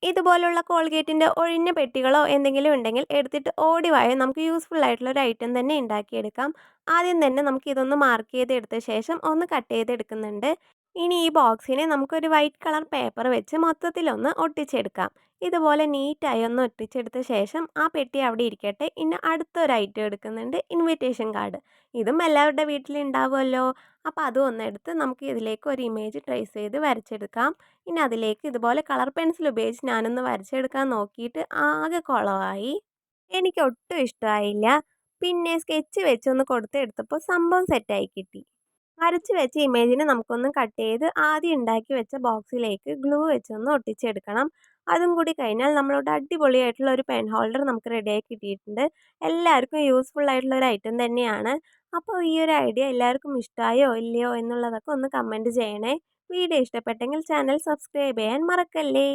ഇതുപോലുള്ള കോൾഗേറ്റിൻ്റെ ഒഴിഞ്ഞ പെട്ടികളോ എന്തെങ്കിലും ഉണ്ടെങ്കിൽ എടുത്തിട്ട് ഓടി വായോ, നമുക്ക് യൂസ്ഫുൾ ആയിട്ടുള്ള ഒരു ഐറ്റം തന്നെ ഉണ്ടാക്കിയെടുക്കാം. ആദ്യം തന്നെ നമുക്ക് ഇതൊന്ന് മാർക്ക് ചെയ്തെടുത്ത ശേഷം ഒന്ന് കട്ട് ചെയ്തെടുക്കുന്നുണ്ട്. ഇനി ഈ ബോക്സിനെ നമുക്കൊരു വൈറ്റ് കളർ പേപ്പർ വെച്ച് മൊത്തത്തിലൊന്ന് ഒട്ടിച്ചെടുക്കാം. ഇതുപോലെ നീറ്റായി ഒന്ന് ഒട്ടിച്ചെടുത്ത ശേഷം ആ പെട്ടി അവിടെ ഇരിക്കട്ടെ. ഇനി അടുത്തൊരു ഐറ്റം എടുക്കുന്നുണ്ട്, ഇൻവിറ്റേഷൻ കാർഡ്. ഇതും എല്ലാവരുടെ വീട്ടിലുണ്ടാവുമല്ലോ. അപ്പോൾ അതും ഒന്നെടുത്ത് നമുക്ക് ഇതിലേക്ക് ഒരു ഇമേജ് ട്രേസ് ചെയ്ത് വരച്ചെടുക്കാം. ഇനി അതിലേക്ക് ഇതുപോലെ കളർ പെൻസിൽ ഉപയോഗിച്ച് ഞാനൊന്ന് വരച്ചെടുക്കാൻ നോക്കിയിട്ട് ആകെ കുളമായി. എനിക്ക് ഒട്ടും ഇഷ്ടമായില്ല. പിന്നെ സ്കെച്ച് വെച്ചൊന്ന് കൊടുത്തെടുത്തപ്പോൾ സംഭവം സെറ്റായി കിട്ടി. വരച്ച് വെച്ച ഇമേജിനെ നമുക്കൊന്ന് കട്ട് ചെയ്ത് ആദ്യം ഉണ്ടാക്കി വെച്ച ബോക്സിലേക്ക് ഗ്ലൂ വെച്ചൊന്ന് ഒട്ടിച്ചെടുക്കണം. അതും കൂടി കഴിഞ്ഞാൽ നമ്മളോട് അടിപൊളിയായിട്ടുള്ള ഒരു പെൻ ഹോൾഡർ നമുക്ക് റെഡിയായി കിട്ടിയിട്ടുണ്ട്. എല്ലാവർക്കും യൂസ്ഫുൾ ആയിട്ടുള്ള ഒരു ഐറ്റം തന്നെയാണ്. അപ്പോൾ ഈ ഒരു ഐഡിയ എല്ലാവർക്കും ഇഷ്ടമായോ ഇല്ലയോ എന്നുള്ളതൊക്കെ ഒന്ന് കമൻറ്റ് ചെയ്യണേ. വീഡിയോ ഇഷ്ടപ്പെട്ടെങ്കിൽ ചാനൽ സബ്സ്ക്രൈബ് ചെയ്യാൻ മറക്കല്ലേ.